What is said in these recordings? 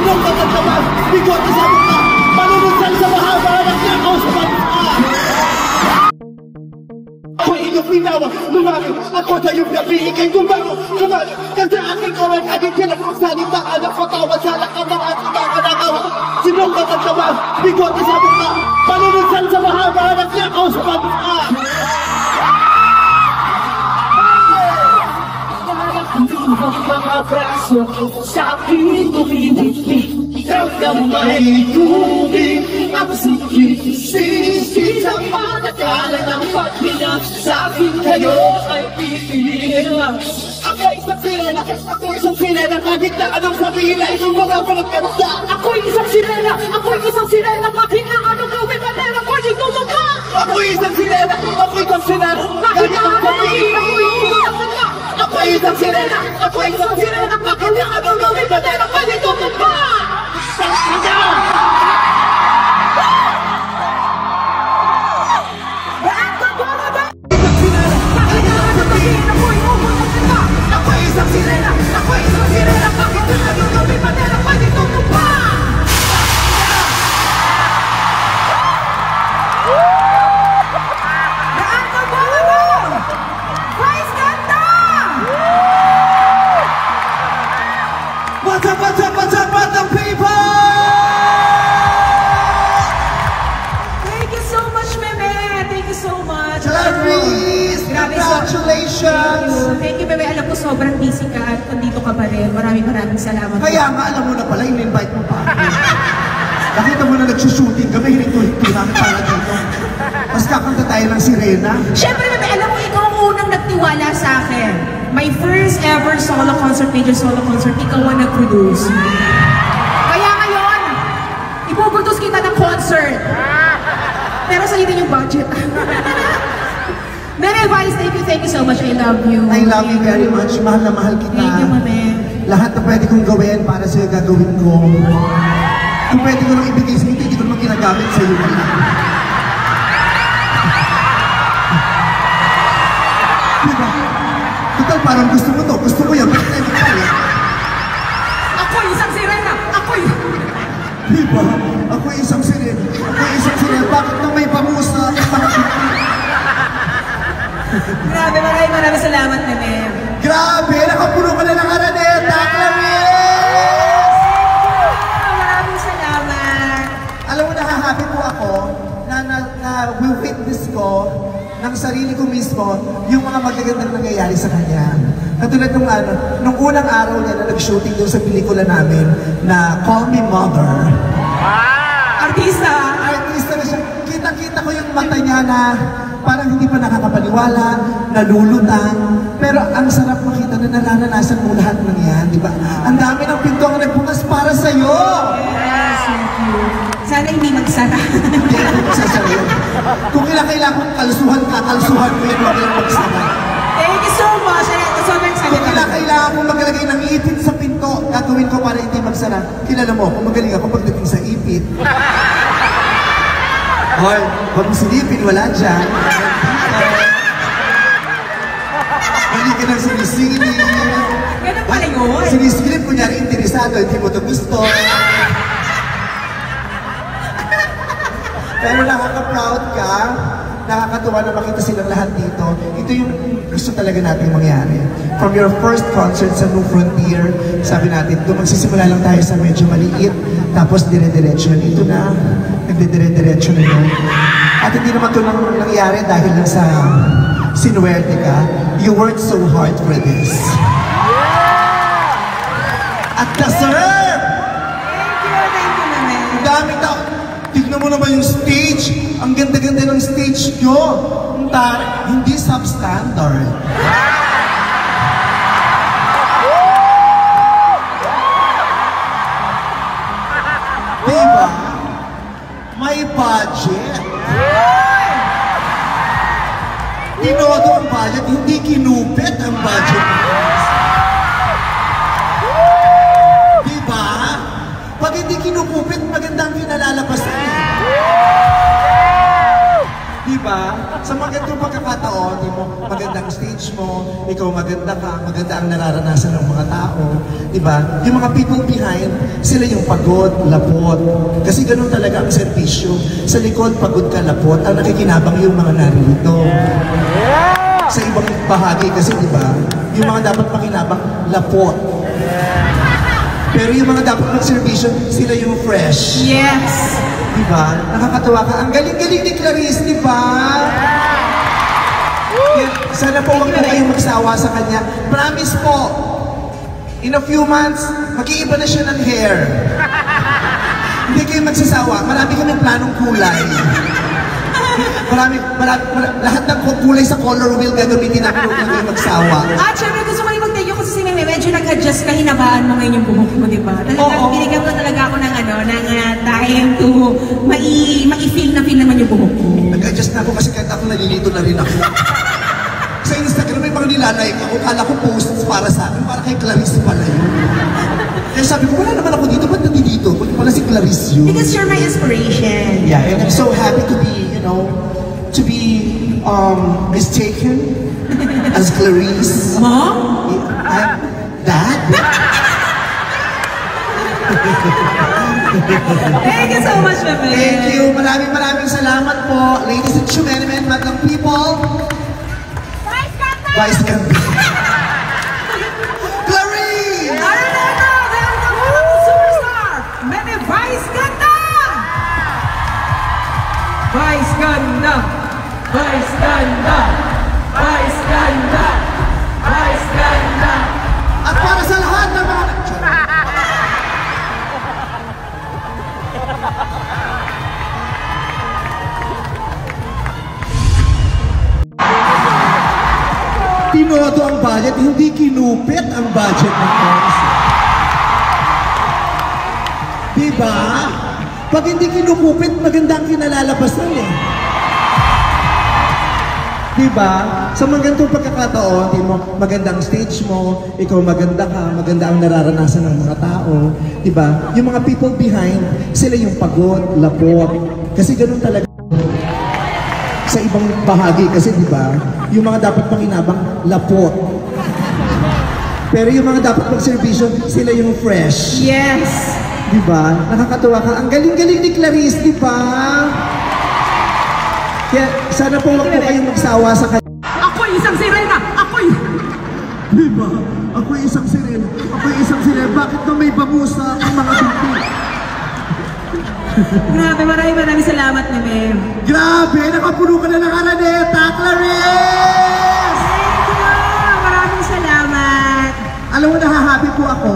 Sinong magagawa? Bigote sa mukha, manununsan sa mahaba ng nakaw sa bansa. Ako'y inyong pinawa, lumaki. Ako sa iyong gabi, ikay gumago. Kumali, kasi aking kawag, aking kinapagsalita. Anak ko tawad sa lakamaan, kumakanakawa. Sinong magagawa? Bigote sa mukha, manununsan sa mahaba ng nakaw sa bansa. Mga braso sa aking tumititik. Ikaw na may tubig. Ang sikit-sikit sa panagala ng pagbilang. Sa akin kayo ay pipiliin. Ako'y isang sirena, ako'y isang sirena. Kahit na anong sabihin ay itong mga panagkanta. Ako'y isang sirena, ako'y isang sirena. Kahit na anong gawin manera ko'y itutugma. Ako'y isang sirena, ako'y isang sirena. Kahit na anong sabihin ako'y itutugma. Ako'y isang sirena, ako'y isang sirena. Bakit na anong gawin manera ko'y itutugma. Thank you, bebe. Alam ko sobrang busy ka at nandito ka pa rin. Maraming salamat. Kaya nga, alam mo na pala, in-invite mo pa ako. Nakita mo na nagsushooting kami, hinito-hito namin para dito. Mas kakanta tayo ng sirena. Siyempre, bebe, alam mo, ikaw ang unang nagtiwala sa akin. My first ever solo concert, major solo concert, ikaw ang nag-produce. Kaya ngayon, ipuproduce kita ng concert. Pero sa'yo din yung budget. Meme Vice, thank you so much. I love you. I love you very much. Mahal na mahal kita. Thank you, Mame. Lahat na pwede kong gawin para sa'yo gagawin ko. Kung pwede ko lang ibigay sa'yo, hindi ko naman ginagamit sa'yo. Diba? Total, parang gusto mo to. Gusto mo yan. Bakit tayo magpala? Ako isang sirena. Diba? Ako isang sirena. Bakit na may pamusa? Grabe, maraming salamat, Meme. Grabe, nakapuno ka na ng araneta, Clarice! Maraming salamat. Alam mo, nakahappy po ako na witness ko ng sarili ko mismo yung mga magagandang nangyayari sa kanya. Katulad nung unang araw niya na nag-shooting doon sa pelikula namin na Call Me Mother. Artista na siya. Kita-kita ko yung mata niya na parang hindi pa nakakapaniwala, nalulutang, pero ang sarap makita na nararanasan mo lahat ng yan, di ba? Ang dami ng pinto ang nagbukas para sa'yo! Yes, thank you. Sana hindi magsara. Hindi ako magsasara yun. Kung kailangan kong kalsuhan mo yun, huwag lang magsara. Thank you so much. Sobrang excited. Kung kailangan kong maglagay ng ipit sa pinto, gagawin ko para hindi magsara. Kilala mo, kung magaling ako pagdating sa ipit. Or, huwag mo silipin, wala dyan. Hindi ka nang sinisilip. Ganun pala yun. Sinisilip, kunyari interesado, hindi mo ito gusto. Pero nakaka-proud ka, nakakatuwa na makita silang lahat dito. Ito yung gusto talaga natin mangyari. From your first concert sa New Frontier, sabi natin, ito magsisimula lang tayo sa medyo maliit, tapos dire-diretso. Ito na, nagdidire-diretso na yun. At hindi naman ito nangyari dahil lang sa sinuwerte ka. You worked so hard for this. At deserve! Thank you, Meme. Ang dami tao. Tignan mo naman yung stage. Ang ganda-ganda ng stage nyo. Hindi substandard. Diba? May budget. Tinodo ang budget, hindi kinupit ang budget. Diba? Pag hindi kinupit, magandang pinalalabasan. Diba? Sa magandang pagkakataon, pagkakataon, di mo, magandang stage mo, ikaw maganda ka, maganda ang nararanasan ng mga tao, di ba? Yung mga people behind, sila yung pagod, lapot. Kasi ganun talaga ang servisyo. Sa likod, pagod ka, lapot. Ang nakikinabang yung mga narito. Sa ibang bahagi kasi, di ba? Yung mga dapat makinabang, lapot. Pero yung mga dapat mag-servisyo, sila yung fresh. Yes! Diba? Nakakatawa ka. Ang galing-galing ni Clarice, diba? Sana po huwag po kayong magsawa sa kanya. Promise po, in a few months, mag-iiba na siya ng hair. Hindi kayo magsasawa. Marami kaming planong kulay. Lahat ng kulay sa color wheel gagamitin namin huwag kayo magsawa. At syempre gusto ko rin mag-thank you kasi si Meme, medyo nag-adjust ka, hinabaan mo ngayon yung buhok mo, di ba? Talagang binigyan mo talaga ako ng time to ma-feel naman yung buhok ko. Nag-adjust na ako kasi kahit ako nalilito na rin ako. Sa Instagram may mga nilalike ako, kala ko posts para sa akin, para kay Clarice pala yun. Kaya sabi ko, wala naman ako dito, ba't nandito? Kung pala si Clarice yun. Because you're my inspiration. Yeah, and I'm so happy to be, to be mistaken as Clarice. Mom? Dad? Thank you so much, Meme. Thank you. Maraming salamat po. Ladies and gentlemen, madlang people. Vice Ganda. Clarice! Araneta, welcome to the superstar, Meme Vice Ganda! Vice Ganda! Vice Ganda! Vice Ganda! Vice Ganda! At para sa lahat ng mga... Tinodo ang budget, hindi kinupit ang budget ng Pons. Diba? Pag hindi kinukupit, maganda ang kinalalabasan eh. Diba? Sa mga ganitong pagkakataon, magandang stage mo, ikaw maganda ka, maganda ang nararanasan ng mga tao. Diba? Yung mga people behind, sila yung pagod, lapot. Kasi ganun talaga. Sa ibang bahagi kasi, diba? Yung mga dapat makinabang, lapot. Pero yung mga dapat mag-servisyo, sila yung fresh. Yes! Diba? Nakakatawa ka. Ang galing-galing ni Clarice, diba? Kaya sana po huwag po kayong magsawa sa kanya. Ako'y isang sirena! Ako'y... Diba? Ako'y isang sirena. Ako'y isang sirena. Bakit na may bamusa ang mga binti? Grabe, maraming salamat, Meme. Grabe! Nakapuno ka na ng Araneta, Clarice! Thank you! Maraming salamat! Alam mo, nahahappy po ako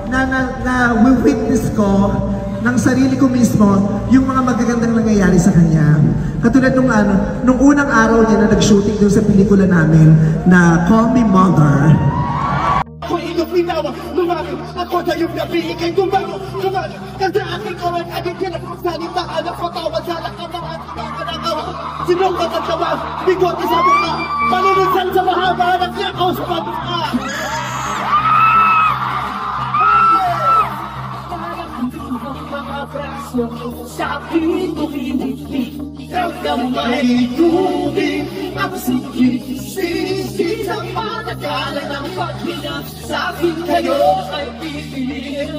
na witness ko ng sarili ko mismo yung mga magagandang nangyayari sa kanya. Katulad nung unang araw niya na nag-shooting doon sa pelikula namin na Call Me Mother. Ako'y inupinawa, lumaki, ako na yung nabiigay, gumago, kada aking kawan, aging pinagsalita, anak ko tawad sa lakamangan, kakanakawa, sinungkat at tawa, bigote sa mukha, panununsan sa mahaba, nagnakaw sa pagmukha. Sa akin tumibig, ikaw na may tubig, ang sikit-sikit ang patagalan ng paghinap. Sa akin kayo ay pipiliin.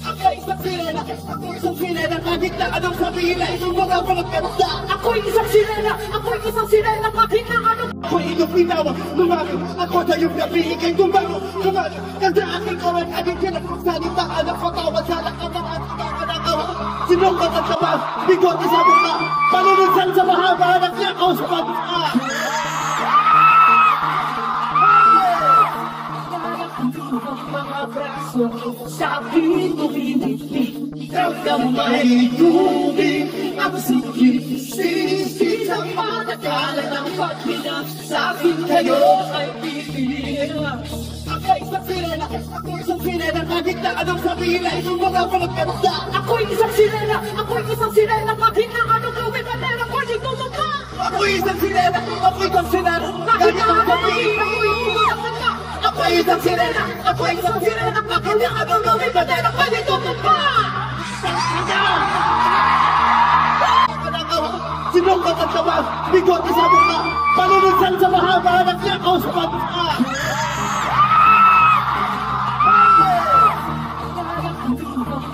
Ako'y isang sirena, ako'y isang sirena, kahit na anong sabihin ay mga magkanda. Ako'y isang sirena, kahit na anong... Ako'y inupinawa, lumaki, ako na yung nabiigay, gumago, kada aking kawan, aging pinagsalita, anak ko tawad sa lakamangan, kakanakawa, sinungkat at tawa, bigote sa mukha, panununsan sa mahaba, nagnakaw sa pagmukha. Mga braso, sa akin tumibig, ikaw na may tubig, ang sikit-sikit ang patagalan ng paghinap. Sa akin kayo ay pipiliin. Ako'y isang sirena, kahit na anong sabihin ay mga magkanda. Ako'y isang sirena, kahit na anong gawin na meron ko di tumapa. Ako'y isang sirena, kahit na anong sabihin ay magkanda. Ako'y isang sirena, kahit na anong gawin na meron ko di tumapa. Sinungkat at tabas, bigote sa mukha, panununsan sa mahaba, naglakaw sa pagka.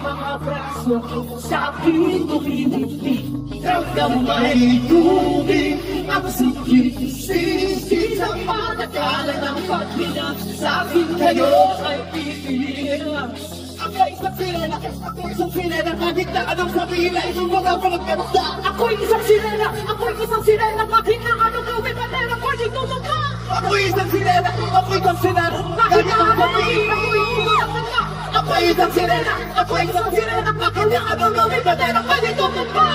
Mga braso sa aking tumititig, ramdamay tubig ang sikit-sikit sa patakalan ng paghinang sa akin kayo ay pipiliin. Ako'y isang sirena, ako'y isang sirena, kahit na anong sabihin ay isang mga panagkanda. Ako'y isang sirena, kahit na anong gawin pa nila, pwede tumaka. Ako'y isang sirena, kahit na anong sabihin ay isang mga ako'y isang sirena, bakit na anong gawin pa nila, pwede tumaka.